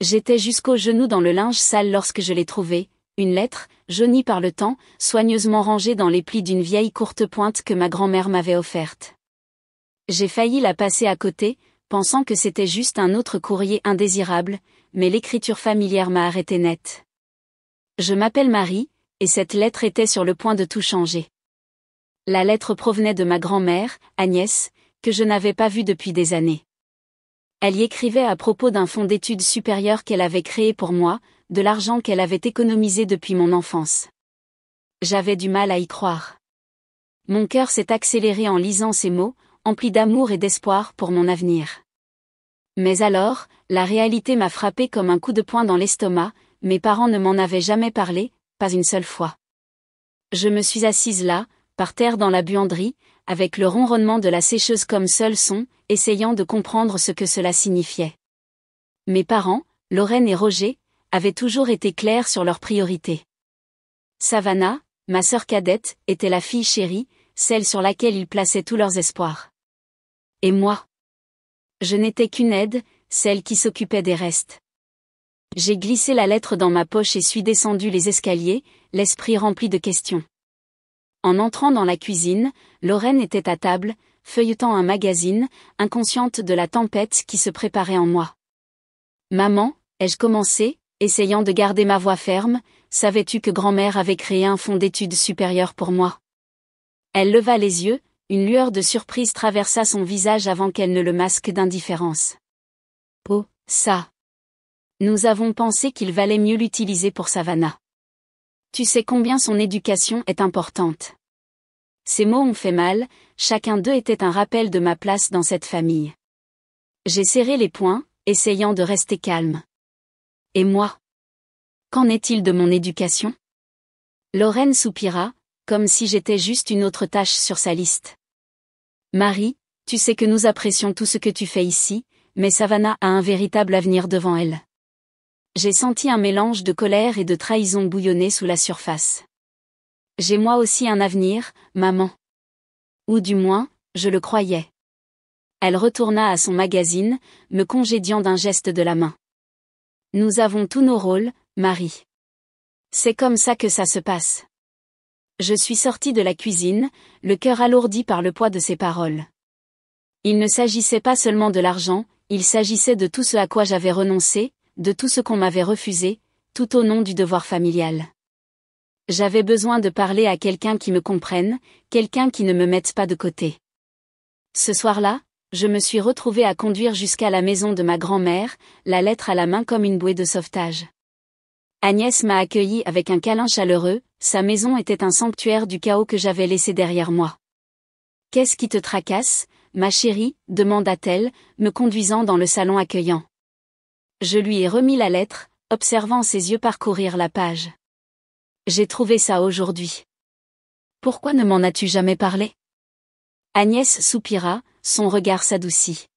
J'étais jusqu'aux genoux dans le linge sale lorsque je l'ai trouvée, une lettre, jaunie par le temps, soigneusement rangée dans les plis d'une vieille courte pointe que ma grand-mère m'avait offerte. J'ai failli la passer à côté, pensant que c'était juste un autre courrier indésirable, mais l'écriture familière m'a arrêté net. Je m'appelle Marie, et cette lettre était sur le point de tout changer. La lettre provenait de ma grand-mère, Agnès, que je n'avais pas vue depuis des années. Elle y écrivait à propos d'un fonds d'études supérieures qu'elle avait créé pour moi, de l'argent qu'elle avait économisé depuis mon enfance. J'avais du mal à y croire. Mon cœur s'est accéléré en lisant ces mots, emplis d'amour et d'espoir pour mon avenir. Mais alors, la réalité m'a frappé comme un coup de poing dans l'estomac, mes parents ne m'en avaient jamais parlé, pas une seule fois. Je me suis assise là, par terre dans la buanderie, avec le ronronnement de la sécheuse comme seul son, essayant de comprendre ce que cela signifiait. Mes parents, Lorraine et Roger, avaient toujours été clairs sur leurs priorités. Savannah, ma sœur cadette, était la fille chérie, celle sur laquelle ils plaçaient tous leurs espoirs. Et moi? Je n'étais qu'une aide, celle qui s'occupait des restes. J'ai glissé la lettre dans ma poche et suis descendu les escaliers, l'esprit rempli de questions. En entrant dans la cuisine, Lorraine était à table, feuilletant un magazine, inconsciente de la tempête qui se préparait en moi. « Maman » ai-je commencé, essayant de garder ma voix ferme, « savais-tu que grand-mère avait créé un fonds d'études supérieures pour moi ?» Elle leva les yeux, une lueur de surprise traversa son visage avant qu'elle ne le masque d'indifférence. « Oh, ça ! Nous avons pensé qu'il valait mieux l'utiliser pour Savannah. Tu sais combien son éducation est importante. » Ces mots ont fait mal, chacun d'eux était un rappel de ma place dans cette famille. J'ai serré les poings, essayant de rester calme. Et moi? Qu'en est-il de mon éducation? Lorraine soupira, comme si j'étais juste une autre tâche sur sa liste. Marie, tu sais que nous apprécions tout ce que tu fais ici, mais Savannah a un véritable avenir devant elle. J'ai senti un mélange de colère et de trahison bouillonner sous la surface. J'ai moi aussi un avenir, maman. Ou du moins, je le croyais. Elle retourna à son magazine, me congédiant d'un geste de la main. Nous avons tous nos rôles, Marie. C'est comme ça que ça se passe. Je suis sortie de la cuisine, le cœur alourdi par le poids de ses paroles. Il ne s'agissait pas seulement de l'argent, il s'agissait de tout ce à quoi j'avais renoncé, de tout ce qu'on m'avait refusé, tout au nom du devoir familial. J'avais besoin de parler à quelqu'un qui me comprenne, quelqu'un qui ne me mette pas de côté. Ce soir-là, je me suis retrouvée à conduire jusqu'à la maison de ma grand-mère, la lettre à la main comme une bouée de sauvetage. Agnès m'a accueillie avec un câlin chaleureux, sa maison était un sanctuaire du chaos que j'avais laissé derrière moi. « Qu'est-ce qui te tracasse, ma chérie ?» demanda-t-elle, me conduisant dans le salon accueillant. Je lui ai remis la lettre, observant ses yeux parcourir la page. J'ai trouvé ça aujourd'hui. Pourquoi ne m'en as-tu jamais parlé? Agnès soupira, son regard s'adoucit.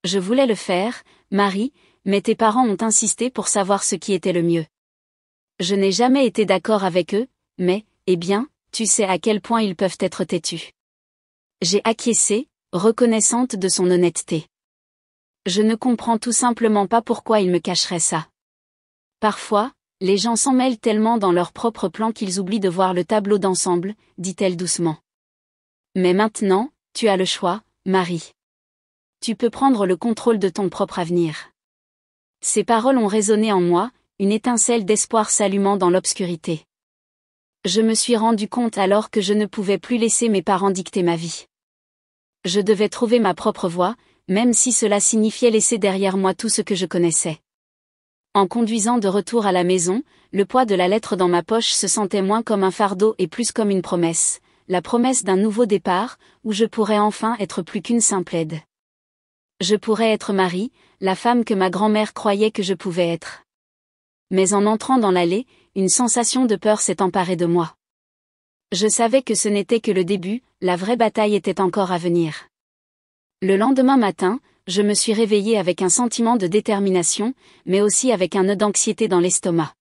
Je voulais le faire, Marie, mais tes parents ont insisté pour savoir ce qui était le mieux. Je n'ai jamais été d'accord avec eux, mais, eh bien, tu sais à quel point ils peuvent être têtus. J'ai acquiescé, reconnaissante de son honnêteté. Je ne comprends tout simplement pas pourquoi il me cacherait ça. Parfois, les gens s'en mêlent tellement dans leurs propres plans qu'ils oublient de voir le tableau d'ensemble, dit-elle doucement. Mais maintenant, tu as le choix, Marie. Tu peux prendre le contrôle de ton propre avenir. Ces paroles ont résonné en moi, une étincelle d'espoir s'allumant dans l'obscurité. Je me suis rendu compte alors que je ne pouvais plus laisser mes parents dicter ma vie. Je devais trouver ma propre voie, même si cela signifiait laisser derrière moi tout ce que je connaissais. En conduisant de retour à la maison, le poids de la lettre dans ma poche se sentait moins comme un fardeau et plus comme une promesse, la promesse d'un nouveau départ, où je pourrais enfin être plus qu'une simple aide. Je pourrais être Marie, la femme que ma grand-mère croyait que je pouvais être. Mais en entrant dans l'allée, une sensation de peur s'est emparée de moi. Je savais que ce n'était que le début, la vraie bataille était encore à venir. Le lendemain matin, je me suis réveillée avec un sentiment de détermination, mais aussi avec un nœud d'anxiété dans l'estomac.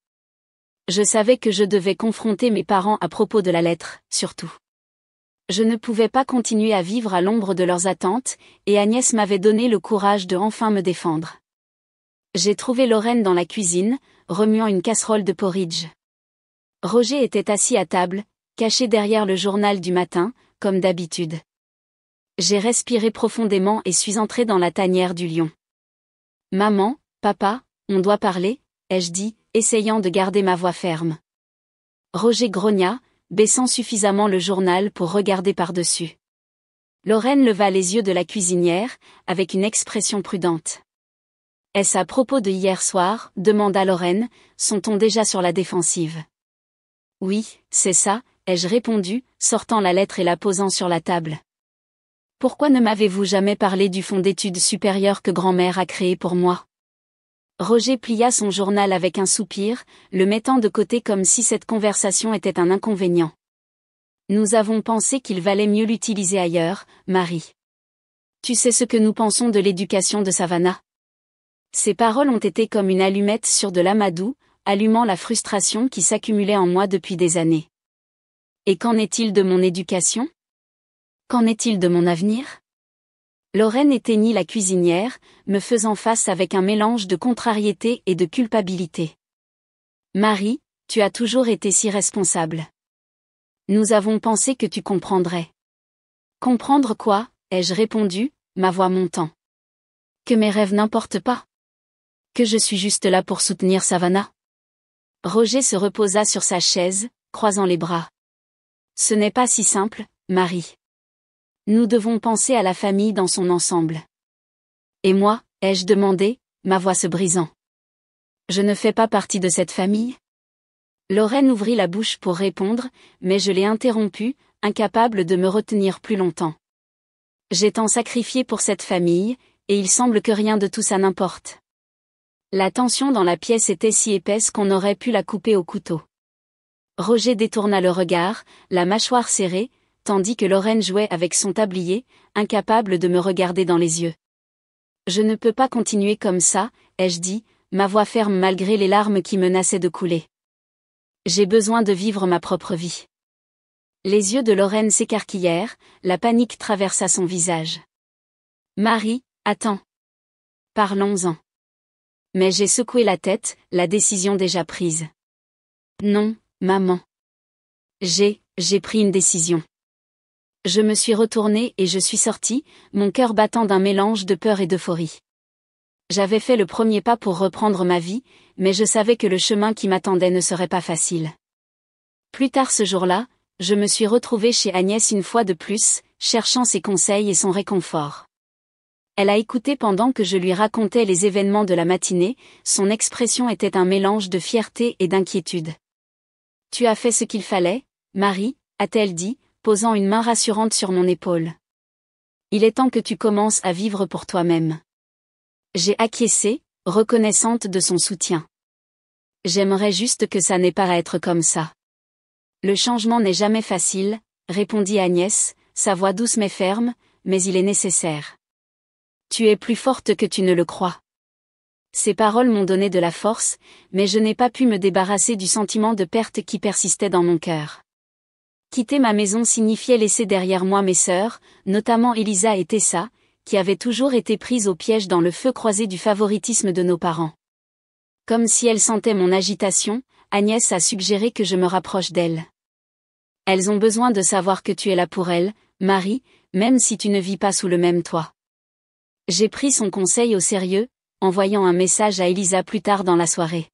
Je savais que je devais confronter mes parents à propos de la lettre, surtout. Je ne pouvais pas continuer à vivre à l'ombre de leurs attentes, et Agnès m'avait donné le courage de enfin me défendre. J'ai trouvé Lorraine dans la cuisine, remuant une casserole de porridge. Roger était assis à table, caché derrière le journal du matin, comme d'habitude. J'ai respiré profondément et suis entrée dans la tanière du lion. « Maman, papa, on doit parler », ai-je dit, essayant de garder ma voix ferme. Roger grogna, baissant suffisamment le journal pour regarder par-dessus. Lorraine leva les yeux de la cuisinière, avec une expression prudente. « Est-ce à propos de hier soir ?» demanda Lorraine, son ton déjà sur la défensive. « Oui, c'est ça », ai-je répondu, sortant la lettre et la posant sur la table. « Pourquoi ne m'avez-vous jamais parlé du fonds d'études supérieures que grand-mère a créé pour moi ?» Roger plia son journal avec un soupir, le mettant de côté comme si cette conversation était un inconvénient. « Nous avons pensé qu'il valait mieux l'utiliser ailleurs, Marie. Tu sais ce que nous pensons de l'éducation de Savannah ?» Ces paroles ont été comme une allumette sur de l'amadou, allumant la frustration qui s'accumulait en moi depuis des années. Et qu'en est-il de mon éducation ? Qu'en est-il de mon avenir ? Lorraine éteignit la cuisinière, me faisant face avec un mélange de contrariété et de culpabilité. Marie, tu as toujours été si responsable. Nous avons pensé que tu comprendrais. Comprendre quoi ? Ai-je répondu, ma voix montant. Que mes rêves n'importent pas. Que je suis juste là pour soutenir Savannah. Roger se reposa sur sa chaise, croisant les bras. Ce n'est pas si simple, Marie. Nous devons penser à la famille dans son ensemble. Et moi, ai-je demandé, ma voix se brisant. Je ne fais pas partie de cette famille ? Lorraine ouvrit la bouche pour répondre, mais je l'ai interrompue, incapable de me retenir plus longtemps. J'ai tant sacrifié pour cette famille, et il semble que rien de tout ça n'importe. La tension dans la pièce était si épaisse qu'on aurait pu la couper au couteau. Roger détourna le regard, la mâchoire serrée, tandis que Lorraine jouait avec son tablier, incapable de me regarder dans les yeux. Je ne peux pas continuer comme ça, ai-je dit, ma voix ferme malgré les larmes qui menaçaient de couler. J'ai besoin de vivre ma propre vie. Les yeux de Lorraine s'écarquillèrent, la panique traversa son visage. Marie, attends. Parlons-en. Mais j'ai secoué la tête, la décision déjà prise. Non, maman. J'ai pris une décision. Je me suis retournée et je suis sortie, mon cœur battant d'un mélange de peur et d'euphorie. J'avais fait le premier pas pour reprendre ma vie, mais je savais que le chemin qui m'attendait ne serait pas facile. Plus tard ce jour-là, je me suis retrouvée chez Agnès une fois de plus, cherchant ses conseils et son réconfort. Elle a écouté pendant que je lui racontais les événements de la matinée, son expression était un mélange de fierté et d'inquiétude. « Tu as fait ce qu'il fallait, Marie », a-t-elle dit, posant une main rassurante sur mon épaule. « Il est temps que tu commences à vivre pour toi-même. » J'ai acquiescé, reconnaissante de son soutien. J'aimerais juste que ça n'ait pas à être comme ça. Le changement n'est jamais facile, répondit Agnès, sa voix douce mais ferme, mais il est nécessaire. Tu es plus forte que tu ne le crois. Ces paroles m'ont donné de la force, mais je n'ai pas pu me débarrasser du sentiment de perte qui persistait dans mon cœur. Quitter ma maison signifiait laisser derrière moi mes sœurs, notamment Elisa et Tessa, qui avaient toujours été prises au piège dans le feu croisé du favoritisme de nos parents. Comme si elles sentaient mon agitation, Agnès a suggéré que je me rapproche d'elles. Elles ont besoin de savoir que tu es là pour elles, Marie, même si tu ne vis pas sous le même toit. J'ai pris son conseil au sérieux, envoyant un message à Elisa plus tard dans la soirée.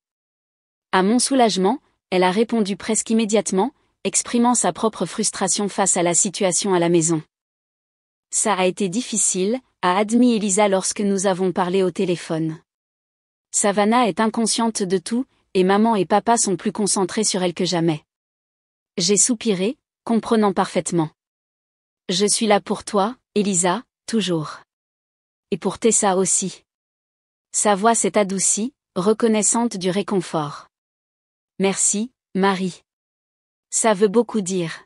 À mon soulagement, elle a répondu presque immédiatement, exprimant sa propre frustration face à la situation à la maison. Ça a été difficile, a admis Elisa lorsque nous avons parlé au téléphone. Savannah est inconsciente de tout, et maman et papa sont plus concentrés sur elle que jamais. J'ai soupiré, comprenant parfaitement. Je suis là pour toi, Elisa, toujours. Et pour Tessa aussi. Sa voix s'est adoucie, reconnaissante du réconfort. Merci, Marie. Ça veut beaucoup dire.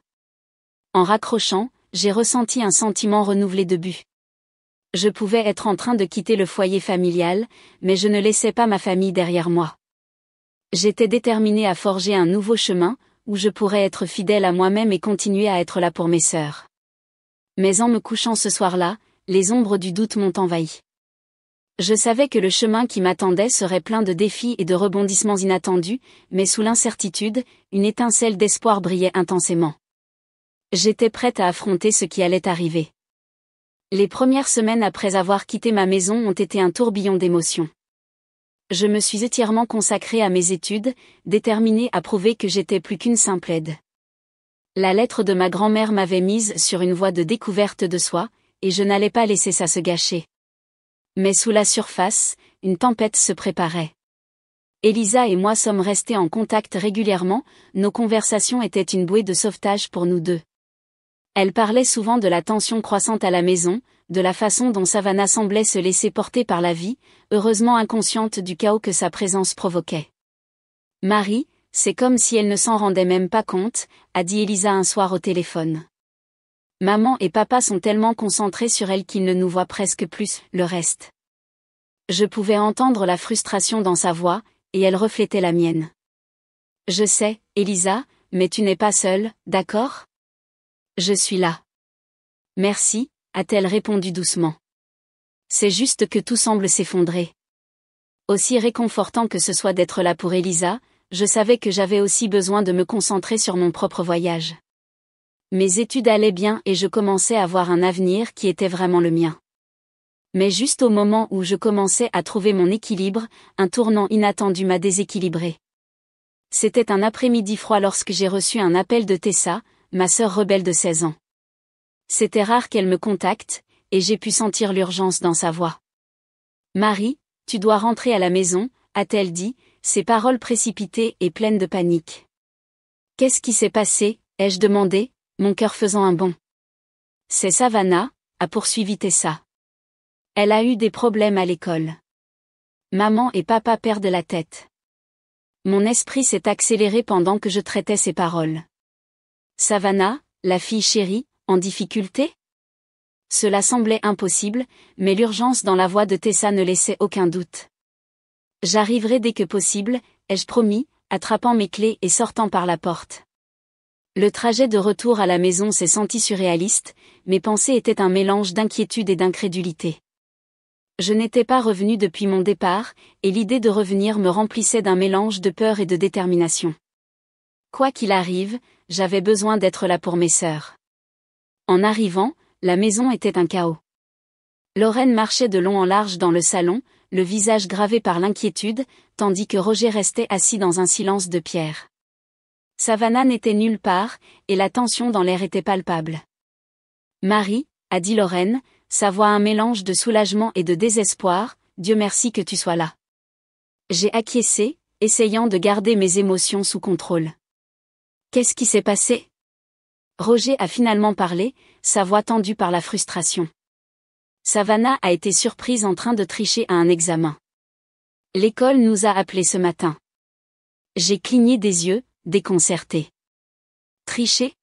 En raccrochant, j'ai ressenti un sentiment renouvelé de but. Je pouvais être en train de quitter le foyer familial, mais je ne laissais pas ma famille derrière moi. J'étais déterminée à forger un nouveau chemin, où je pourrais être fidèle à moi-même et continuer à être là pour mes sœurs. Mais en me couchant ce soir-là, les ombres du doute m'ont envahi. Je savais que le chemin qui m'attendait serait plein de défis et de rebondissements inattendus, mais sous l'incertitude, une étincelle d'espoir brillait intensément. J'étais prête à affronter ce qui allait arriver. Les premières semaines après avoir quitté ma maison ont été un tourbillon d'émotions. Je me suis entièrement consacrée à mes études, déterminée à prouver que j'étais plus qu'une simple aide. La lettre de ma grand-mère m'avait mise sur une voie de découverte de soi, et je n'allais pas laisser ça se gâcher. Mais sous la surface, une tempête se préparait. Elisa et moi sommes restés en contact régulièrement, nos conversations étaient une bouée de sauvetage pour nous deux. Elle parlait souvent de la tension croissante à la maison, de la façon dont Savannah semblait se laisser porter par la vie, heureusement inconsciente du chaos que sa présence provoquait. « Marie, c'est comme si elle ne s'en rendait même pas compte », a dit Elisa un soir au téléphone. Maman et papa sont tellement concentrés sur elle qu'ils ne nous voient presque plus, le reste. Je pouvais entendre la frustration dans sa voix, et elle reflétait la mienne. Je sais, Elisa, mais tu n'es pas seule, d'accord ? Je suis là. Merci, a-t-elle répondu doucement. C'est juste que tout semble s'effondrer. Aussi réconfortant que ce soit d'être là pour Elisa, je savais que j'avais aussi besoin de me concentrer sur mon propre voyage. Mes études allaient bien et je commençais à voir un avenir qui était vraiment le mien. Mais juste au moment où je commençais à trouver mon équilibre, un tournant inattendu m'a déséquilibré. C'était un après-midi froid lorsque j'ai reçu un appel de Tessa, ma sœur rebelle de 16 ans. C'était rare qu'elle me contacte, et j'ai pu sentir l'urgence dans sa voix. « Marie, tu dois rentrer à la maison », a-t-elle dit, ses paroles précipitées et pleines de panique. « Qu'est-ce qui s'est passé ?» ai-je demandé, mon cœur faisant un bond. « C'est Savannah », a poursuivi Tessa. « Elle a eu des problèmes à l'école. Maman et papa perdent la tête. » Mon esprit s'est accéléré pendant que je traitais ces paroles. Savannah, la fille chérie, en difficulté ? Cela semblait impossible, mais l'urgence dans la voix de Tessa ne laissait aucun doute. « J'arriverai dès que possible », ai-je promis, attrapant mes clés et sortant par la porte. Le trajet de retour à la maison s'est senti surréaliste, mes pensées étaient un mélange d'inquiétude et d'incrédulité. Je n'étais pas revenue depuis mon départ, et l'idée de revenir me remplissait d'un mélange de peur et de détermination. Quoi qu'il arrive, j'avais besoin d'être là pour mes sœurs. En arrivant, la maison était un chaos. Lorraine marchait de long en large dans le salon, le visage gravé par l'inquiétude, tandis que Roger restait assis dans un silence de pierre. Savannah n'était nulle part, et la tension dans l'air était palpable. « Marie », a dit Lorraine, sa voix un mélange de soulagement et de désespoir, « Dieu merci que tu sois là. » J'ai acquiescé, essayant de garder mes émotions sous contrôle. « Qu'est-ce qui s'est passé ?» Roger a finalement parlé, sa voix tendue par la frustration. Savannah a été surprise en train de tricher à un examen. L'école nous a appelés ce matin. J'ai cligné des yeux, déconcertée. Tricher ?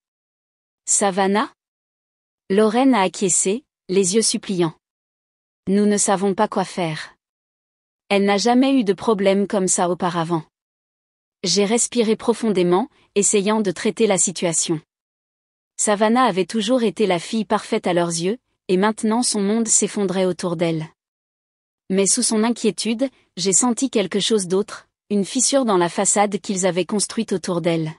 Savannah ? Lorraine a acquiescé, les yeux suppliants. Nous ne savons pas quoi faire. Elle n'a jamais eu de problème comme ça auparavant. J'ai respiré profondément, essayant de traiter la situation. Savannah avait toujours été la fille parfaite à leurs yeux, et maintenant son monde s'effondrait autour d'elle. Mais sous son inquiétude, j'ai senti quelque chose d'autre, une fissure dans la façade qu'ils avaient construite autour d'elle.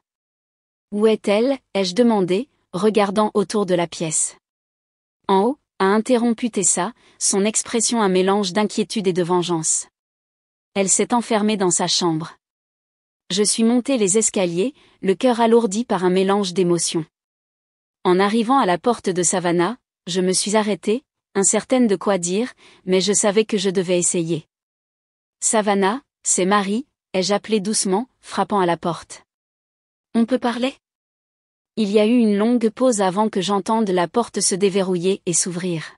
Où est-elle ? ai-je demandé, regardant autour de la pièce. En haut, a interrompu Tessa, son expression un mélange d'inquiétude et de vengeance. Elle s'est enfermée dans sa chambre. Je suis montée les escaliers, le cœur alourdi par un mélange d'émotions. En arrivant à la porte de Savannah, je me suis arrêtée, incertaine de quoi dire, mais je savais que je devais essayer. Savannah, c'est Marie, ai-je appelé doucement, frappant à la porte. On peut parler ? Il y a eu une longue pause avant que j'entende la porte se déverrouiller et s'ouvrir.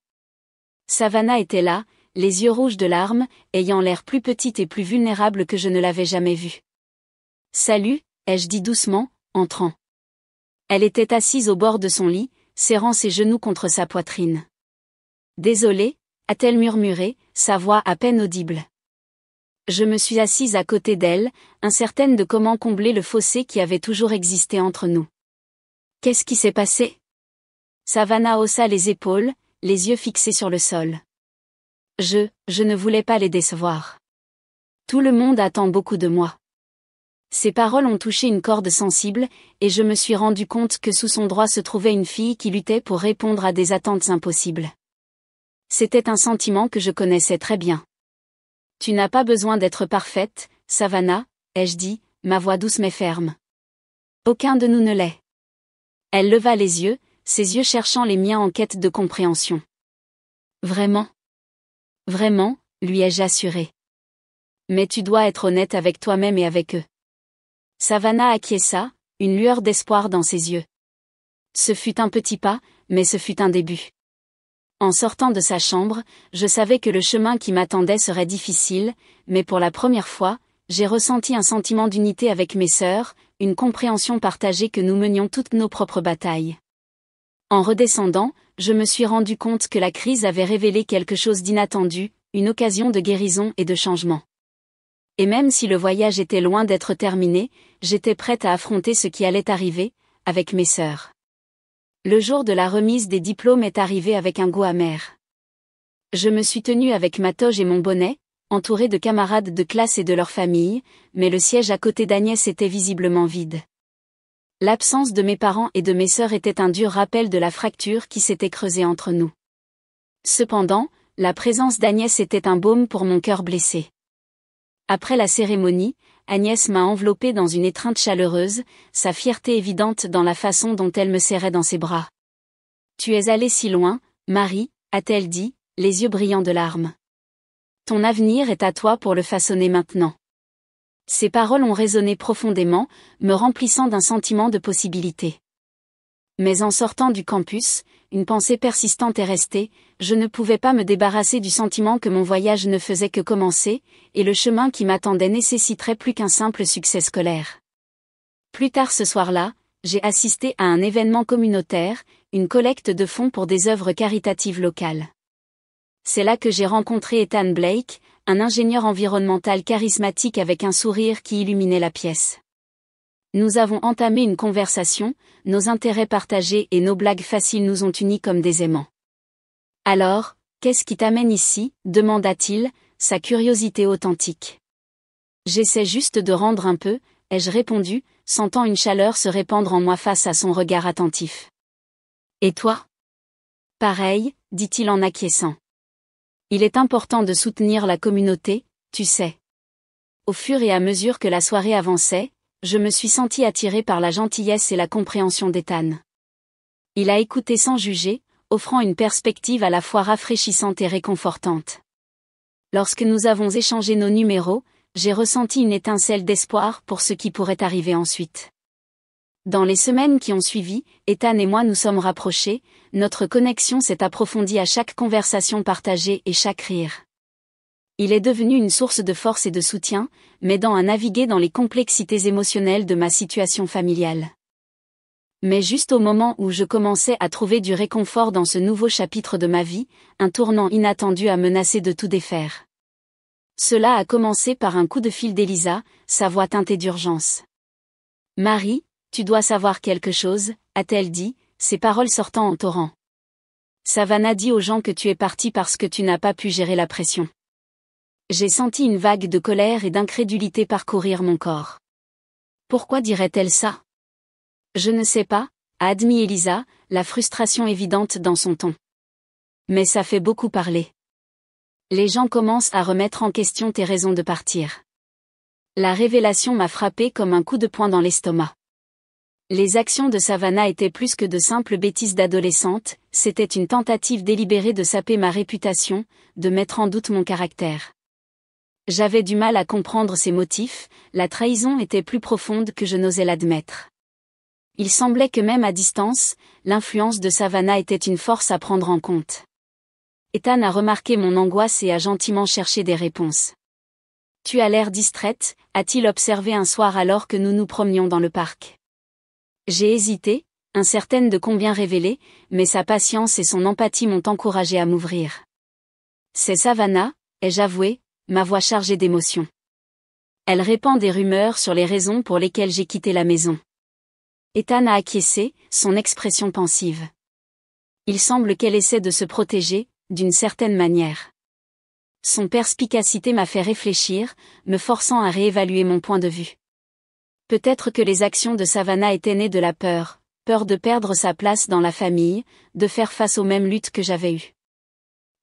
Savannah était là, les yeux rouges de larmes, ayant l'air plus petite et plus vulnérable que je ne l'avais jamais vue. Salut, ai-je dit doucement, entrant. Elle était assise au bord de son lit, serrant ses genoux contre sa poitrine. Désolée, a-t-elle murmuré, sa voix à peine audible. Je me suis assise à côté d'elle, incertaine de comment combler le fossé qui avait toujours existé entre nous. Qu'est-ce qui s'est passé ? Savannah haussa les épaules, les yeux fixés sur le sol. Je ne voulais pas les décevoir. Tout le monde attend beaucoup de moi. Ces paroles ont touché une corde sensible, et je me suis rendu compte que sous son droit se trouvait une fille qui luttait pour répondre à des attentes impossibles. C'était un sentiment que je connaissais très bien. Tu n'as pas besoin d'être parfaite, Savannah, ai-je dit, ma voix douce mais ferme. Aucun de nous ne l'est. Elle leva les yeux, ses yeux cherchant les miens en quête de compréhension. Vraiment? Vraiment, lui ai-je assuré. Mais tu dois être honnête avec toi-même et avec eux. Savannah acquiesça, une lueur d'espoir dans ses yeux. Ce fut un petit pas, mais ce fut un début. En sortant de sa chambre, je savais que le chemin qui m'attendait serait difficile, mais pour la première fois, j'ai ressenti un sentiment d'unité avec mes sœurs, une compréhension partagée que nous menions toutes nos propres batailles. En redescendant, je me suis rendu compte que la crise avait révélé quelque chose d'inattendu, une occasion de guérison et de changement. Et même si le voyage était loin d'être terminé, j'étais prête à affronter ce qui allait arriver, avec mes sœurs. Le jour de la remise des diplômes est arrivé avec un goût amer. Je me suis tenue avec ma toge et mon bonnet, entourée de camarades de classe et de leurs familles, mais le siège à côté d'Agnès était visiblement vide. L'absence de mes parents et de mes sœurs était un dur rappel de la fracture qui s'était creusée entre nous. Cependant, la présence d'Agnès était un baume pour mon cœur blessé. Après la cérémonie, Agnès m'a enveloppée dans une étreinte chaleureuse, sa fierté évidente dans la façon dont elle me serrait dans ses bras. « Tu es allée si loin, Marie, a-t-elle dit, les yeux brillants de larmes. Ton avenir est à toi pour le façonner maintenant. » Ces paroles ont résonné profondément, me remplissant d'un sentiment de possibilité. Mais en sortant du campus, une pensée persistante est restée, je ne pouvais pas me débarrasser du sentiment que mon voyage ne faisait que commencer, et le chemin qui m'attendait nécessiterait plus qu'un simple succès scolaire. Plus tard ce soir-là, j'ai assisté à un événement communautaire, une collecte de fonds pour des œuvres caritatives locales. C'est là que j'ai rencontré Ethan Blake, un ingénieur environnemental charismatique avec un sourire qui illuminait la pièce. Nous avons entamé une conversation, nos intérêts partagés et nos blagues faciles nous ont unis comme des aimants. « Alors, qu'est-ce qui t'amène ici ?» demanda-t-il, sa curiosité authentique. « J'essaie juste de rendre un peu », ai-je répondu, sentant une chaleur se répandre en moi face à son regard attentif. « Et toi ?» « Pareil, » dit-il en acquiesçant. « Il est important de soutenir la communauté, tu sais. » Au fur et à mesure que la soirée avançait, je me suis sentie attirée par la gentillesse et la compréhension d'Ethan. Il a écouté sans juger, offrant une perspective à la fois rafraîchissante et réconfortante. Lorsque nous avons échangé nos numéros, j'ai ressenti une étincelle d'espoir pour ce qui pourrait arriver ensuite. Dans les semaines qui ont suivi, Ethan et moi nous sommes rapprochés, notre connexion s'est approfondie à chaque conversation partagée et chaque rire. Il est devenu une source de force et de soutien, m'aidant à naviguer dans les complexités émotionnelles de ma situation familiale. Mais juste au moment où je commençais à trouver du réconfort dans ce nouveau chapitre de ma vie, un tournant inattendu a menacé de tout défaire. Cela a commencé par un coup de fil d'Elisa, sa voix teintée d'urgence. « Marie, tu dois savoir quelque chose », a-t-elle dit, ses paroles sortant en torrent. « Savannah dit aux gens que tu es partie parce que tu n'as pas pu gérer la pression. » J'ai senti une vague de colère et d'incrédulité parcourir mon corps. Pourquoi dirait-elle ça? Je ne sais pas, a admis Elisa, la frustration évidente dans son ton. Mais ça fait beaucoup parler. Les gens commencent à remettre en question tes raisons de partir. La révélation m'a frappé comme un coup de poing dans l'estomac. Les actions de Savannah étaient plus que de simples bêtises d'adolescente, c'était une tentative délibérée de saper ma réputation, de mettre en doute mon caractère. J'avais du mal à comprendre ses motifs, la trahison était plus profonde que je n'osais l'admettre. Il semblait que même à distance, l'influence de Savannah était une force à prendre en compte. Ethan a remarqué mon angoisse et a gentiment cherché des réponses. « Tu as l'air distraite », a-t-il observé un soir alors que nous nous promenions dans le parc. J'ai hésité, incertaine de combien révéler, mais sa patience et son empathie m'ont encouragée à m'ouvrir. « C'est Savannah », ai-je avoué, ma voix chargée d'émotion. Elle répand des rumeurs sur les raisons pour lesquelles j'ai quitté la maison. Ethan a acquiescé, son expression pensive. Il semble qu'elle essaie de se protéger, d'une certaine manière. Son perspicacité m'a fait réfléchir, me forçant à réévaluer mon point de vue. Peut-être que les actions de Savannah étaient nées de la peur de perdre sa place dans la famille, de faire face aux mêmes luttes que j'avais eues.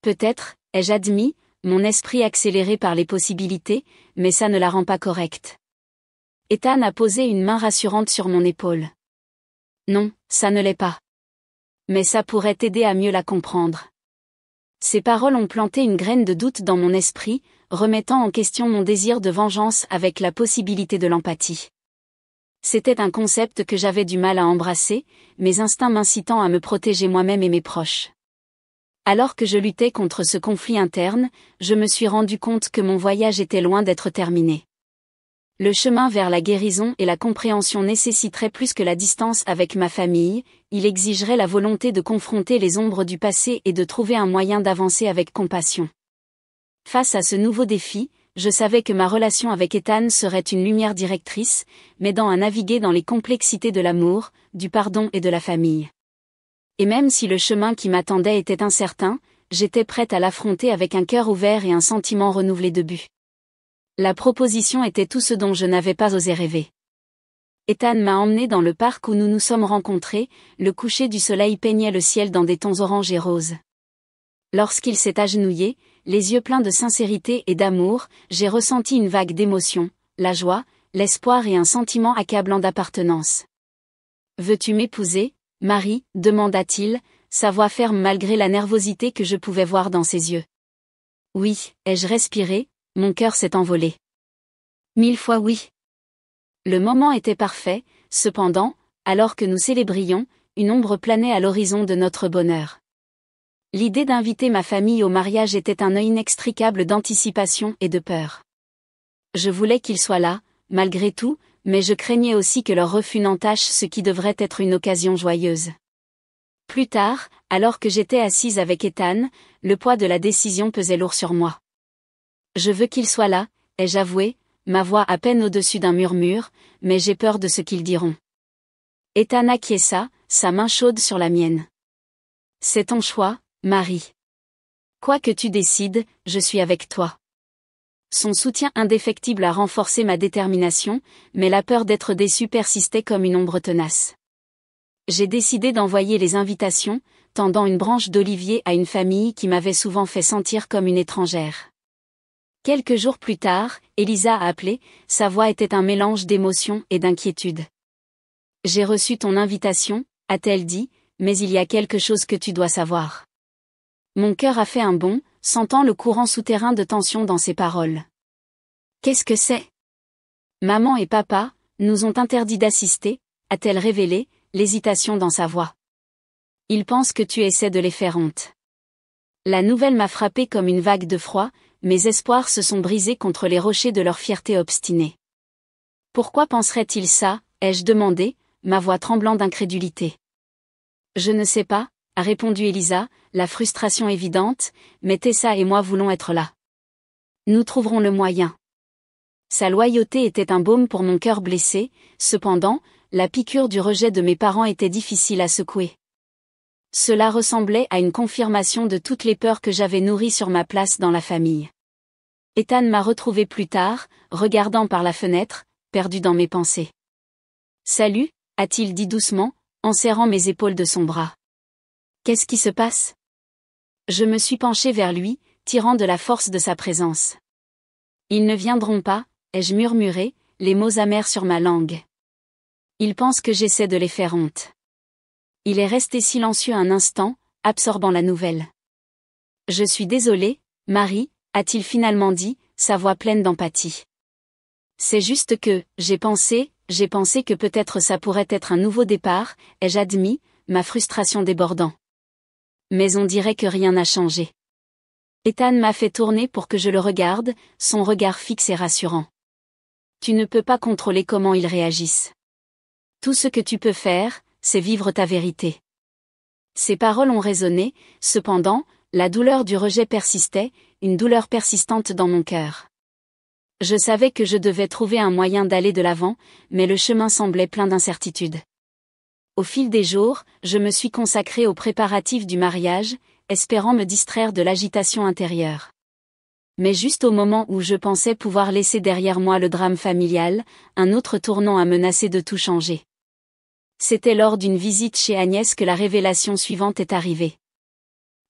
Peut-être, ai-je admis, mon esprit accéléré par les possibilités, mais ça ne la rend pas correcte. Ethan a posé une main rassurante sur mon épaule. Non, ça ne l'est pas. Mais ça pourrait t'aider à mieux la comprendre. Ces paroles ont planté une graine de doute dans mon esprit, remettant en question mon désir de vengeance avec la possibilité de l'empathie. C'était un concept que j'avais du mal à embrasser, mes instincts m'incitant à me protéger moi-même et mes proches. Alors que je luttais contre ce conflit interne, je me suis rendu compte que mon voyage était loin d'être terminé. Le chemin vers la guérison et la compréhension nécessiterait plus que la distance avec ma famille, il exigerait la volonté de confronter les ombres du passé et de trouver un moyen d'avancer avec compassion. Face à ce nouveau défi, je savais que ma relation avec Ethan serait une lumière directrice, m'aidant à naviguer dans les complexités de l'amour, du pardon et de la famille. Et même si le chemin qui m'attendait était incertain, j'étais prête à l'affronter avec un cœur ouvert et un sentiment renouvelé de but. La proposition était tout ce dont je n'avais pas osé rêver. Ethan m'a emmené dans le parc où nous nous sommes rencontrés, le coucher du soleil peignait le ciel dans des tons orange et rose. Lorsqu'il s'est agenouillé, les yeux pleins de sincérité et d'amour, j'ai ressenti une vague d'émotion, la joie, l'espoir et un sentiment accablant d'appartenance. « Veux-tu m'épouser, Marie ?» demanda-t-il, sa voix ferme malgré la nervosité que je pouvais voir dans ses yeux. « Oui » ai-je respiré, mon cœur s'est envolé. 1000 fois oui. Le moment était parfait, cependant, alors que nous célébrions, une ombre planait à l'horizon de notre bonheur. L'idée d'inviter ma famille au mariage était un nœud inextricable d'anticipation et de peur. Je voulais qu'ils soient là, malgré tout, mais je craignais aussi que leur refus n'entache ce qui devrait être une occasion joyeuse. Plus tard, alors que j'étais assise avec Ethan, le poids de la décision pesait lourd sur moi. Je veux qu'ils soient là, ai-je avoué, ma voix à peine au-dessus d'un murmure, mais j'ai peur de ce qu'ils diront. Ethan acquiesça, sa main chaude sur la mienne. C'est ton choix, Marie. Quoi que tu décides, je suis avec toi. Son soutien indéfectible a renforcé ma détermination, mais la peur d'être déçue persistait comme une ombre tenace. J'ai décidé d'envoyer les invitations, tendant une branche d'olivier à une famille qui m'avait souvent fait sentir comme une étrangère. Quelques jours plus tard, Elisa a appelé, sa voix était un mélange d'émotion et d'inquiétude. « J'ai reçu ton invitation » a-t-elle dit, « mais il y a quelque chose que tu dois savoir. » Mon cœur a fait un bond, sentant le courant souterrain de tension dans ses paroles. « Qu'est-ce que c'est ? » Maman et papa nous ont interdit d'assister, a-t-elle révélé, l'hésitation dans sa voix. « Ils pensent que tu essaies de les faire honte. » La nouvelle m'a frappé comme une vague de froid, mes espoirs se sont brisés contre les rochers de leur fierté obstinée. « Pourquoi penserait-il ça ?» ai-je demandé, ma voix tremblant d'incrédulité. « Je ne sais pas » a répondu Elisa, la frustration évidente, mais Tessa et moi voulons être là. Nous trouverons le moyen. Sa loyauté était un baume pour mon cœur blessé, cependant, la piqûre du rejet de mes parents était difficile à secouer. Cela ressemblait à une confirmation de toutes les peurs que j'avais nourries sur ma place dans la famille. Ethan m'a retrouvé plus tard, regardant par la fenêtre, perdu dans mes pensées. « Salut » a-t-il dit doucement, en serrant mes épaules de son bras. « Qu'est-ce qui se passe ?» Je me suis penchée vers lui, tirant de la force de sa présence. « Ils ne viendront pas » ai-je murmuré, les mots amers sur ma langue. « Ils pensent que j'essaie de les faire honte. » Il est resté silencieux un instant, absorbant la nouvelle. « Je suis désolé, Marie » a-t-il finalement dit, sa voix pleine d'empathie. « C'est juste que, j'ai pensé que peut-être ça pourrait être un nouveau départ, ai-je admis, ma frustration débordant. Mais on dirait que rien n'a changé. » Ethan m'a fait tourner pour que je le regarde, son regard fixe et rassurant. « Tu ne peux pas contrôler comment ils réagissent. Tout ce que tu peux faire, c'est vivre ta vérité. » Ces paroles ont résonné, cependant, la douleur du rejet persistait, une douleur persistante dans mon cœur. Je savais que je devais trouver un moyen d'aller de l'avant, mais le chemin semblait plein d'incertitudes. Au fil des jours, je me suis consacrée aux préparatifs du mariage, espérant me distraire de l'agitation intérieure. Mais juste au moment où je pensais pouvoir laisser derrière moi le drame familial, un autre tournant a menacé de tout changer. C'était lors d'une visite chez Agnès que la révélation suivante est arrivée.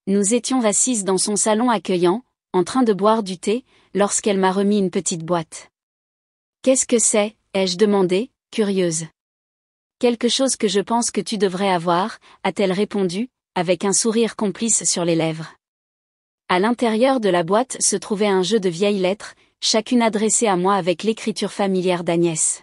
Nous étions assises dans son salon accueillant, en train de boire du thé, lorsqu'elle m'a remis une petite boîte. « Qu'est-ce que c'est ?» ai-je demandé, curieuse. « Quelque chose que je pense que tu devrais avoir », a-t-elle répondu, avec un sourire complice sur les lèvres. À l'intérieur de la boîte se trouvait un jeu de vieilles lettres, chacune adressée à moi avec l'écriture familière d'Agnès.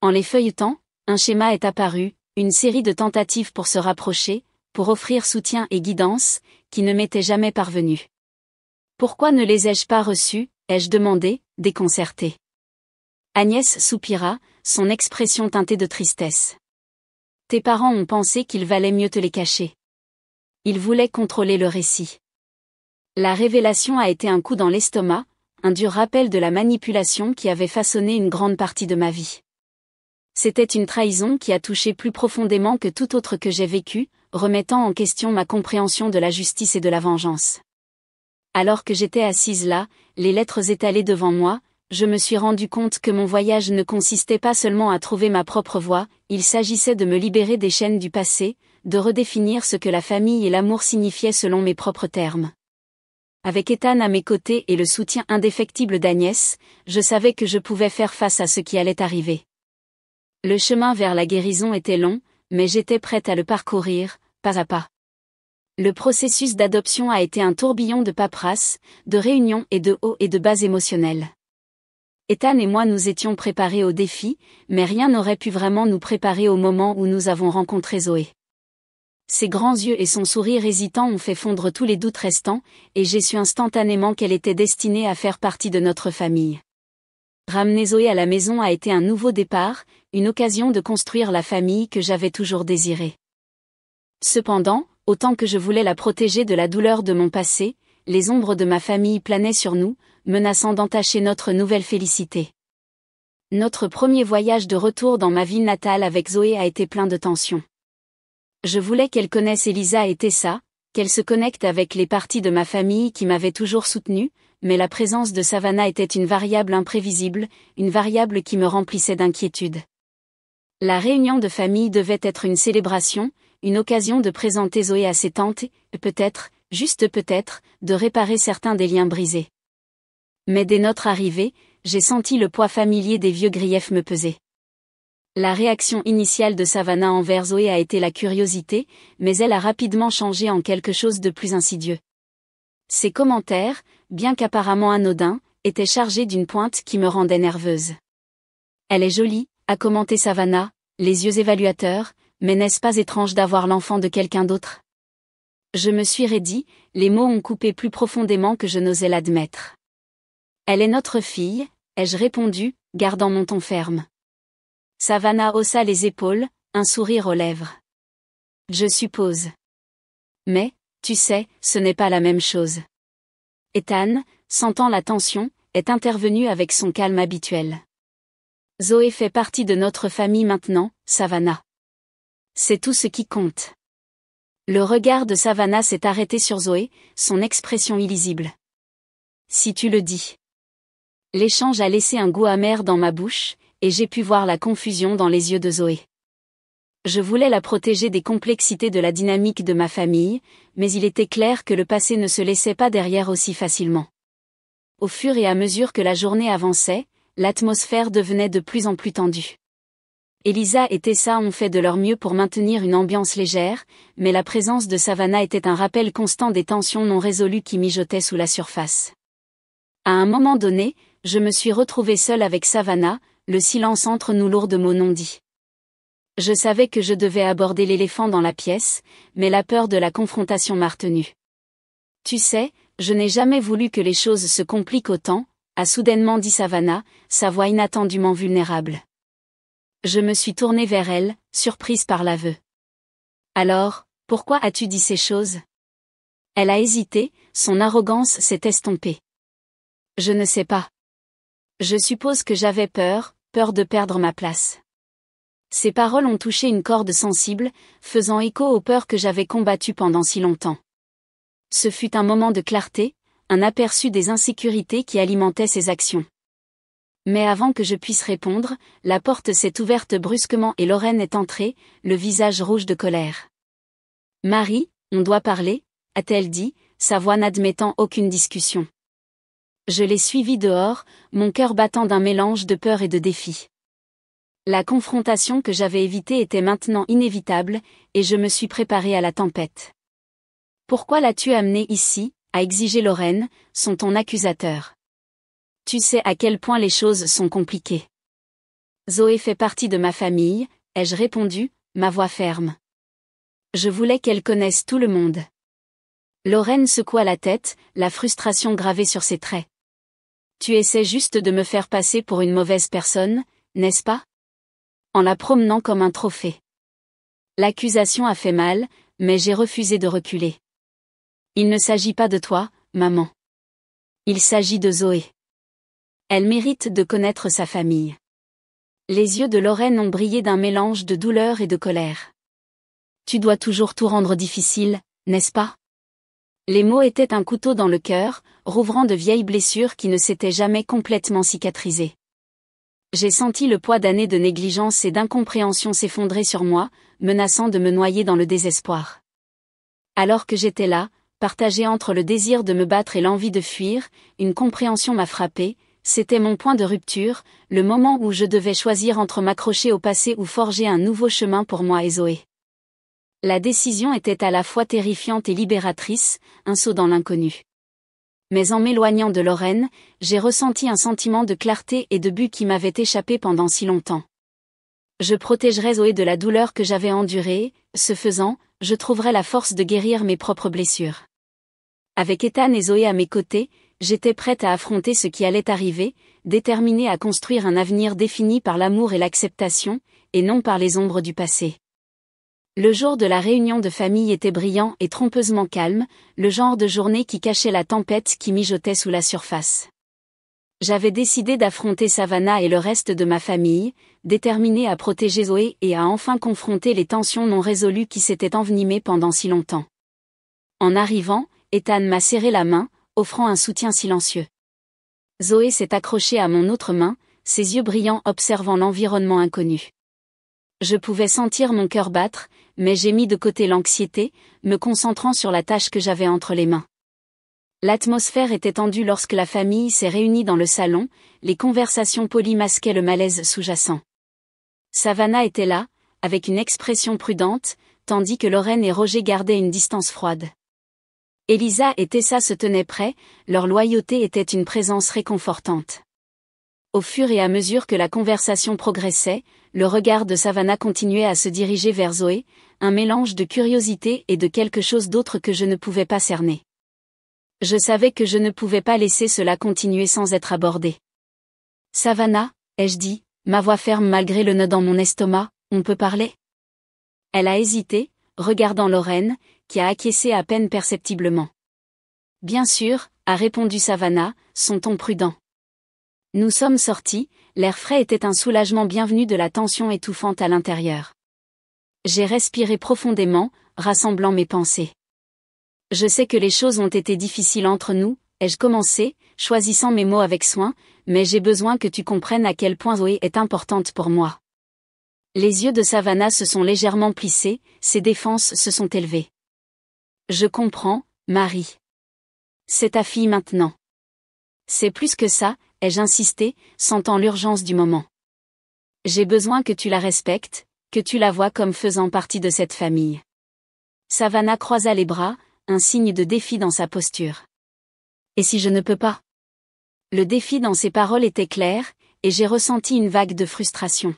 En les feuilletant, un schéma est apparu, une série de tentatives pour se rapprocher, pour offrir soutien et guidance, qui ne m'étaient jamais parvenues. « Pourquoi ne les ai-je pas reçus ?» ai-je demandé, déconcertée. Agnès soupira, son expression teintée de tristesse. « Tes parents ont pensé qu'il valait mieux te les cacher. Ils voulaient contrôler le récit. » La révélation a été un coup dans l'estomac, un dur rappel de la manipulation qui avait façonné une grande partie de ma vie. C'était une trahison qui a touché plus profondément que tout autre que j'ai vécu, remettant en question ma compréhension de la justice et de la vengeance. Alors que j'étais assise là, les lettres étalées devant moi, je me suis rendu compte que mon voyage ne consistait pas seulement à trouver ma propre voie, il s'agissait de me libérer des chaînes du passé, de redéfinir ce que la famille et l'amour signifiaient selon mes propres termes. Avec Ethan à mes côtés et le soutien indéfectible d'Agnès, je savais que je pouvais faire face à ce qui allait arriver. Le chemin vers la guérison était long, mais j'étais prête à le parcourir, pas à pas. Le processus d'adoption a été un tourbillon de paperasse, de réunions et de hauts et de bas émotionnels. Ethan et moi nous étions préparés au défi, mais rien n'aurait pu vraiment nous préparer au moment où nous avons rencontré Zoé. Ses grands yeux et son sourire hésitant ont fait fondre tous les doutes restants, et j'ai su instantanément qu'elle était destinée à faire partie de notre famille. Ramener Zoé à la maison a été un nouveau départ, une occasion de construire la famille que j'avais toujours désirée. Cependant, autant que je voulais la protéger de la douleur de mon passé, les ombres de ma famille planaient sur nous, menaçant d'entacher notre nouvelle félicité. Notre premier voyage de retour dans ma ville natale avec Zoé a été plein de tensions. Je voulais qu'elle connaisse Elisa et Tessa, qu'elle se connecte avec les parties de ma famille qui m'avaient toujours soutenue, mais la présence de Savannah était une variable imprévisible, une variable qui me remplissait d'inquiétude. La réunion de famille devait être une célébration, une occasion de présenter Zoé à ses tantes et, peut-être, juste peut-être, de réparer certains des liens brisés. Mais dès notre arrivée, j'ai senti le poids familier des vieux griefs me peser. La réaction initiale de Savannah envers Zoé a été la curiosité, mais elle a rapidement changé en quelque chose de plus insidieux. Ses commentaires, bien qu'apparemment anodins, étaient chargés d'une pointe qui me rendait nerveuse. « Elle est jolie », a commenté Savannah, les yeux évaluateurs, mais n'est-ce pas étrange d'avoir l'enfant de quelqu'un d'autre ? Je me suis raidie, les mots ont coupé plus profondément que je n'osais l'admettre. « Elle est notre fille », ai-je répondu, gardant mon ton ferme. Savannah haussa les épaules, un sourire aux lèvres. « Je suppose. Mais, tu sais, ce n'est pas la même chose. » Ethan, sentant la tension, est intervenu avec son calme habituel. « Zoé fait partie de notre famille maintenant, Savannah. C'est tout ce qui compte. » Le regard de Savannah s'est arrêté sur Zoé, son expression illisible. « Si tu le dis. » L'échange a laissé un goût amer dans ma bouche, et j'ai pu voir la confusion dans les yeux de Zoé. Je voulais la protéger des complexités de la dynamique de ma famille, mais il était clair que le passé ne se laissait pas derrière aussi facilement. Au fur et à mesure que la journée avançait, l'atmosphère devenait de plus en plus tendue. Elisa et Tessa ont fait de leur mieux pour maintenir une ambiance légère, mais la présence de Savannah était un rappel constant des tensions non résolues qui mijotaient sous la surface. À un moment donné, je me suis retrouvée seule avec Savannah, le silence entre nous lourd de mots non dits. Je savais que je devais aborder l'éléphant dans la pièce, mais la peur de la confrontation m'a retenue. « Tu sais, je n'ai jamais voulu que les choses se compliquent autant », a soudainement dit Savannah, sa voix inattendument vulnérable. Je me suis tournée vers elle, surprise par l'aveu. « Alors, pourquoi as-tu dit ces choses ?» Elle a hésité, son arrogance s'est estompée. « Je ne sais pas. Je suppose que j'avais peur de perdre ma place. » Ces paroles ont touché une corde sensible, faisant écho aux peurs que j'avais combattues pendant si longtemps. Ce fut un moment de clarté, un aperçu des insécurités qui alimentaient ses actions. Mais avant que je puisse répondre, la porte s'est ouverte brusquement et Lorraine est entrée, le visage rouge de colère. « Marie, on doit parler », a-t-elle dit, sa voix n'admettant aucune discussion. Je l'ai suivie dehors, mon cœur battant d'un mélange de peur et de défi. La confrontation que j'avais évitée était maintenant inévitable, et je me suis préparée à la tempête. « Pourquoi l'as-tu amenée ici ?» a exigé Lorraine, son ton accusateur. « Tu sais à quel point les choses sont compliquées. » « Zoé fait partie de ma famille, ai-je répondu, ma voix ferme. Je voulais qu'elle connaisse tout le monde. Lorraine secoua la tête, la frustration gravée sur ses traits. « Tu essaies juste de me faire passer pour une mauvaise personne, n'est-ce pas ? En la promenant comme un trophée. » L'accusation a fait mal, mais j'ai refusé de reculer. « Il ne s'agit pas de toi, maman. Il s'agit de Zoé. Elle mérite de connaître sa famille. » Les yeux de Lorraine ont brillé d'un mélange de douleur et de colère. « Tu dois toujours tout rendre difficile, n'est-ce pas ? » Les mots étaient un couteau dans le cœur, rouvrant de vieilles blessures qui ne s'étaient jamais complètement cicatrisées. J'ai senti le poids d'années de négligence et d'incompréhension s'effondrer sur moi, menaçant de me noyer dans le désespoir. Alors que j'étais là, partagée entre le désir de me battre et l'envie de fuir, une compréhension m'a frappée. C'était mon point de rupture, le moment où je devais choisir entre m'accrocher au passé ou forger un nouveau chemin pour moi et Zoé. La décision était à la fois terrifiante et libératrice, un saut dans l'inconnu. Mais en m'éloignant de Lorraine, j'ai ressenti un sentiment de clarté et de but qui m'avait échappé pendant si longtemps. Je protégerais Zoé de la douleur que j'avais endurée, ce faisant, je trouverais la force de guérir mes propres blessures. Avec Ethan et Zoé à mes côtés, j'étais prête à affronter ce qui allait arriver, déterminée à construire un avenir défini par l'amour et l'acceptation, et non par les ombres du passé. Le jour de la réunion de famille était brillant et trompeusement calme, le genre de journée qui cachait la tempête qui mijotait sous la surface. J'avais décidé d'affronter Savannah et le reste de ma famille, déterminée à protéger Zoé et à enfin confronter les tensions non résolues qui s'étaient envenimées pendant si longtemps. En arrivant, Ethan m'a serré la main, offrant un soutien silencieux. Zoé s'est accrochée à mon autre main, ses yeux brillants observant l'environnement inconnu. Je pouvais sentir mon cœur battre, mais j'ai mis de côté l'anxiété, me concentrant sur la tâche que j'avais entre les mains. L'atmosphère était tendue lorsque la famille s'est réunie dans le salon, les conversations polies masquaient le malaise sous-jacent. Savannah était là, avec une expression prudente, tandis que Lorraine et Roger gardaient une distance froide. Elisa et Tessa se tenaient près, leur loyauté était une présence réconfortante. Au fur et à mesure que la conversation progressait, le regard de Savannah continuait à se diriger vers Zoé, un mélange de curiosité et de quelque chose d'autre que je ne pouvais pas cerner. Je savais que je ne pouvais pas laisser cela continuer sans être abordé. « Savannah, ai-je dit, ma voix ferme malgré le nœud dans mon estomac, on peut parler ?» Elle a hésité, regardant Lorraine, qui a acquiescé à peine perceptiblement. « Bien sûr », a répondu Savannah, son ton prudent. Nous sommes sortis, l'air frais était un soulagement bienvenu de la tension étouffante à l'intérieur. J'ai respiré profondément, rassemblant mes pensées. « Je sais que les choses ont été difficiles entre nous, ai-je commencé, choisissant mes mots avec soin, mais j'ai besoin que tu comprennes à quel point Zoé est importante pour moi. » Les yeux de Savannah se sont légèrement plissés, ses défenses se sont élevées. « Je comprends, Marie. C'est ta fille maintenant. » « C'est plus que ça, ai-je insisté, sentant l'urgence du moment. J'ai besoin que tu la respectes, que tu la vois comme faisant partie de cette famille. » Savannah croisa les bras, un signe de défi dans sa posture. « Et si je ne peux pas ?» Le défi dans ses paroles était clair, et j'ai ressenti une vague de frustration.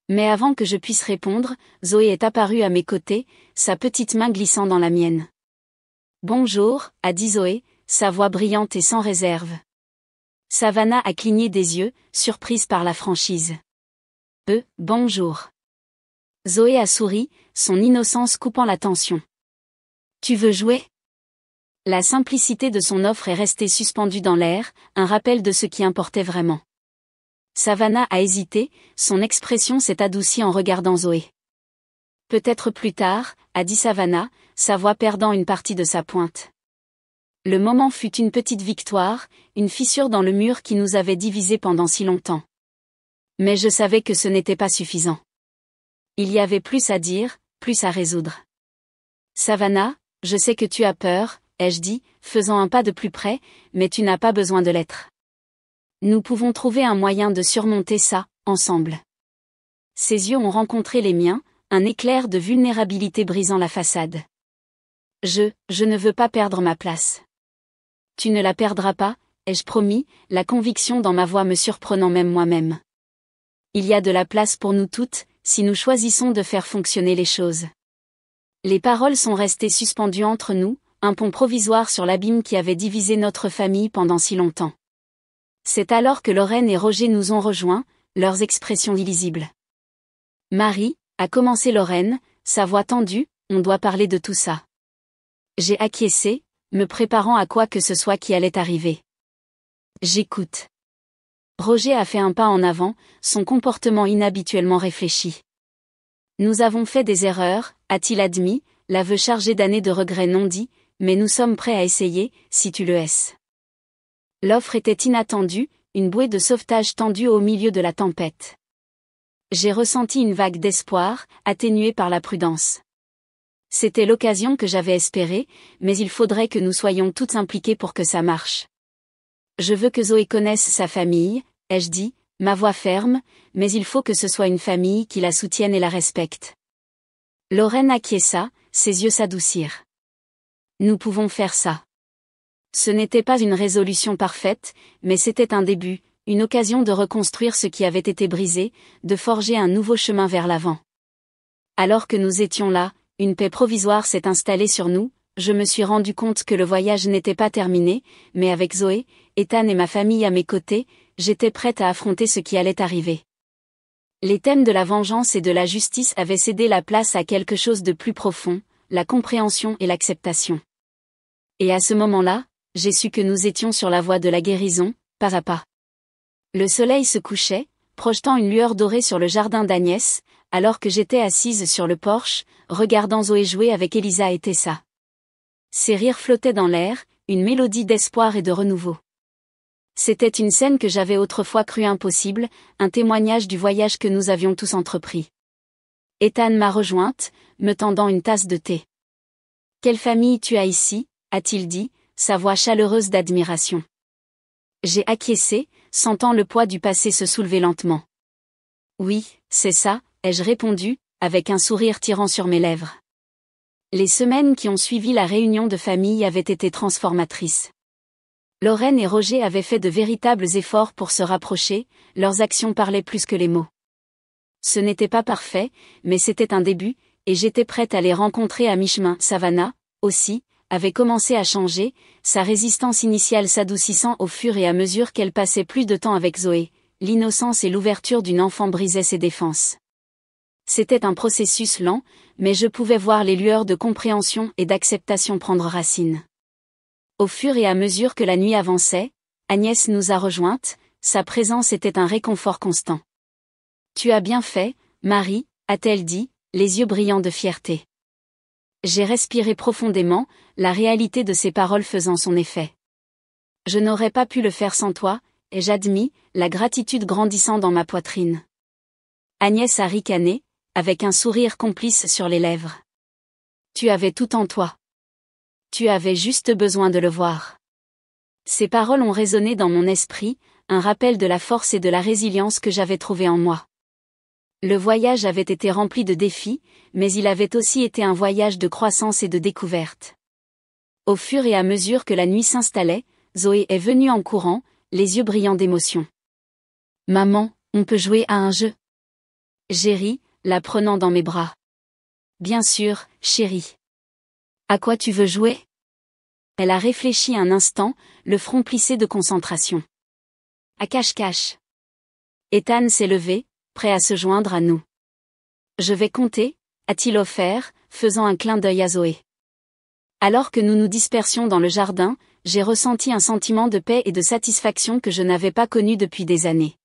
Mais avant que je puisse répondre, Zoé est apparue à mes côtés, sa petite main glissant dans la mienne. « Bonjour, » a dit Zoé, sa voix brillante et sans réserve. Savannah a cligné des yeux, surprise par la franchise. « Bonjour. » Zoé a souri, son innocence coupant la tension. « Tu veux jouer ?» La simplicité de son offre est restée suspendue dans l'air, un rappel de ce qui importait vraiment. Savannah a hésité, son expression s'est adoucie en regardant Zoé. « Peut-être plus tard, » a dit Savannah, sa voix perdant une partie de sa pointe. Le moment fut une petite victoire, une fissure dans le mur qui nous avait divisés pendant si longtemps. Mais je savais que ce n'était pas suffisant. Il y avait plus à dire, plus à résoudre. Savannah, je sais que tu as peur, ai-je dit, faisant un pas de plus près, mais tu n'as pas besoin de l'être. Nous pouvons trouver un moyen de surmonter ça, ensemble. Ses yeux ont rencontré les miens, un éclair de vulnérabilité brisant la façade. Je ne veux pas perdre ma place. Tu ne la perdras pas, ai-je promis, la conviction dans ma voix me surprenant même moi-même. Il y a de la place pour nous toutes, si nous choisissons de faire fonctionner les choses. Les paroles sont restées suspendues entre nous, un pont provisoire sur l'abîme qui avait divisé notre famille pendant si longtemps. C'est alors que Lorraine et Roger nous ont rejoints, leurs expressions illisibles. Marie, a commencé Lorraine, sa voix tendue, on doit parler de tout ça. J'ai acquiescé, me préparant à quoi que ce soit qui allait arriver. J'écoute. Roger a fait un pas en avant, son comportement inhabituellement réfléchi. Nous avons fait des erreurs, a-t-il admis, l'aveu chargé d'années de regrets non dits, mais nous sommes prêts à essayer, si tu le es. L'offre était inattendue, une bouée de sauvetage tendue au milieu de la tempête. J'ai ressenti une vague d'espoir, atténuée par la prudence. C'était l'occasion que j'avais espérée, mais il faudrait que nous soyons toutes impliquées pour que ça marche. Je veux que Zoé connaisse sa famille, ai-je dit, ma voix ferme, mais il faut que ce soit une famille qui la soutienne et la respecte. Lorraine acquiesça, ses yeux s'adoucirent. Nous pouvons faire ça. Ce n'était pas une résolution parfaite, mais c'était un début, une occasion de reconstruire ce qui avait été brisé, de forger un nouveau chemin vers l'avant. Alors que nous étions là, une paix provisoire s'est installée sur nous, je me suis rendu compte que le voyage n'était pas terminé, mais avec Zoé, Ethan et ma famille à mes côtés, j'étais prête à affronter ce qui allait arriver. Les thèmes de la vengeance et de la justice avaient cédé la place à quelque chose de plus profond, la compréhension et l'acceptation. Et à ce moment-là, j'ai su que nous étions sur la voie de la guérison, pas à pas. Le soleil se couchait, projetant une lueur dorée sur le jardin d'Agnès, alors que j'étais assise sur le porche, regardant Zoé jouer avec Elisa et Tessa. Ses rires flottaient dans l'air, une mélodie d'espoir et de renouveau. C'était une scène que j'avais autrefois cru impossible, un témoignage du voyage que nous avions tous entrepris. Ethan m'a rejointe, me tendant une tasse de thé. « Quelle famille tu as ici ?» a-t-il dit, sa voix chaleureuse d'admiration. J'ai acquiescé, sentant le poids du passé se soulever lentement. « Oui, c'est ça », ai-je répondu, avec un sourire tirant sur mes lèvres. Les semaines qui ont suivi la réunion de famille avaient été transformatrices. Lorraine et Roger avaient fait de véritables efforts pour se rapprocher, leurs actions parlaient plus que les mots. Ce n'était pas parfait, mais c'était un début, et j'étais prête à les rencontrer à mi-chemin. Savannah, aussi, avait commencé à changer, sa résistance initiale s'adoucissant au fur et à mesure qu'elle passait plus de temps avec Zoé, l'innocence et l'ouverture d'une enfant brisaient ses défenses. C'était un processus lent, mais je pouvais voir les lueurs de compréhension et d'acceptation prendre racine. Au fur et à mesure que la nuit avançait, Agnès nous a rejointes, sa présence était un réconfort constant. « Tu as bien fait, Marie », a-t-elle dit, les yeux brillants de fierté. J'ai respiré profondément, la réalité de ses paroles faisant son effet. Je n'aurais pas pu le faire sans toi, et j'admis, la gratitude grandissant dans ma poitrine. Agnès a ricané, avec un sourire complice sur les lèvres. Tu avais tout en toi. Tu avais juste besoin de le voir. Ces paroles ont résonné dans mon esprit, un rappel de la force et de la résilience que j'avais trouvée en moi. Le voyage avait été rempli de défis, mais il avait aussi été un voyage de croissance et de découverte. Au fur et à mesure que la nuit s'installait, Zoé est venue en courant, les yeux brillants d'émotion. « Maman, on peut jouer à un jeu ?» J'ai ri, la prenant dans mes bras. « Bien sûr, chérie. À quoi tu veux jouer ?» Elle a réfléchi un instant, le front plissé de concentration. « À cache-cache. » Ethan s'est levé, prêt à se joindre à nous. « Je vais compter », a-t-il offert, faisant un clin d'œil à Zoé. Alors que nous nous dispersions dans le jardin, j'ai ressenti un sentiment de paix et de satisfaction que je n'avais pas connu depuis des années.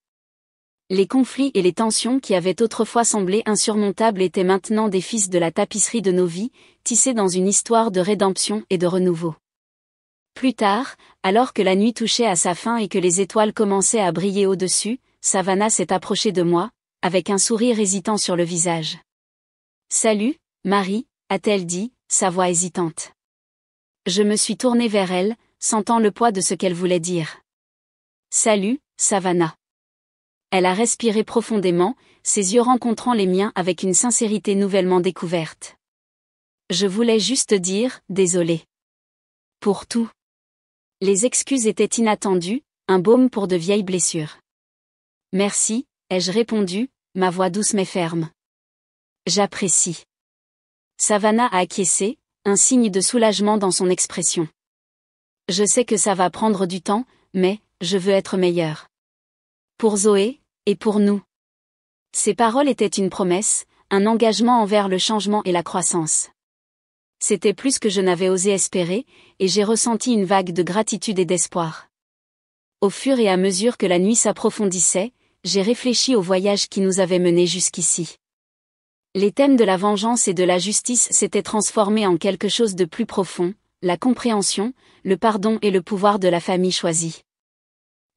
Les conflits et les tensions qui avaient autrefois semblé insurmontables étaient maintenant des fils de la tapisserie de nos vies, tissés dans une histoire de rédemption et de renouveau. Plus tard, alors que la nuit touchait à sa fin et que les étoiles commençaient à briller au-dessus, Savannah s'est approchée de moi, avec un sourire hésitant sur le visage. « Salut, Marie », a-t-elle dit, sa voix hésitante. Je me suis tournée vers elle, sentant le poids de ce qu'elle voulait dire. « Salut, Savannah. » Elle a respiré profondément, ses yeux rencontrant les miens avec une sincérité nouvellement découverte. Je voulais juste dire « désolé. » Pour tout. Les excuses étaient inattendues, un baume pour de vieilles blessures. « Merci », ai-je répondu, ma voix douce mais ferme. « J'apprécie. » Savannah a acquiescé, un signe de soulagement dans son expression. « Je sais que ça va prendre du temps, mais je veux être meilleure. Pour Zoé, et pour nous. » Ces paroles étaient une promesse, un engagement envers le changement et la croissance. C'était plus que je n'avais osé espérer, et j'ai ressenti une vague de gratitude et d'espoir. Au fur et à mesure que la nuit s'approfondissait, j'ai réfléchi au voyage qui nous avait menés jusqu'ici. Les thèmes de la vengeance et de la justice s'étaient transformés en quelque chose de plus profond, la compréhension, le pardon et le pouvoir de la famille choisie.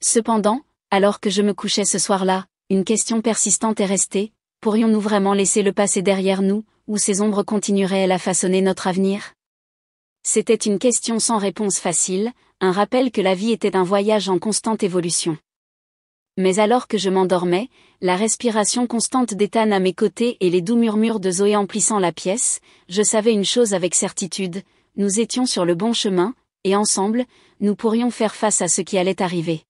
Cependant, alors que je me couchais ce soir-là, une question persistante est restée: pourrions-nous vraiment laisser le passé derrière nous, ou ces ombres continueraient-elles à façonner notre avenir? C'était une question sans réponse facile, un rappel que la vie était un voyage en constante évolution. Mais alors que je m'endormais, la respiration constante d'Ethan à mes côtés et les doux murmures de Zoé emplissant la pièce, je savais une chose avec certitude: nous étions sur le bon chemin, et ensemble, nous pourrions faire face à ce qui allait arriver.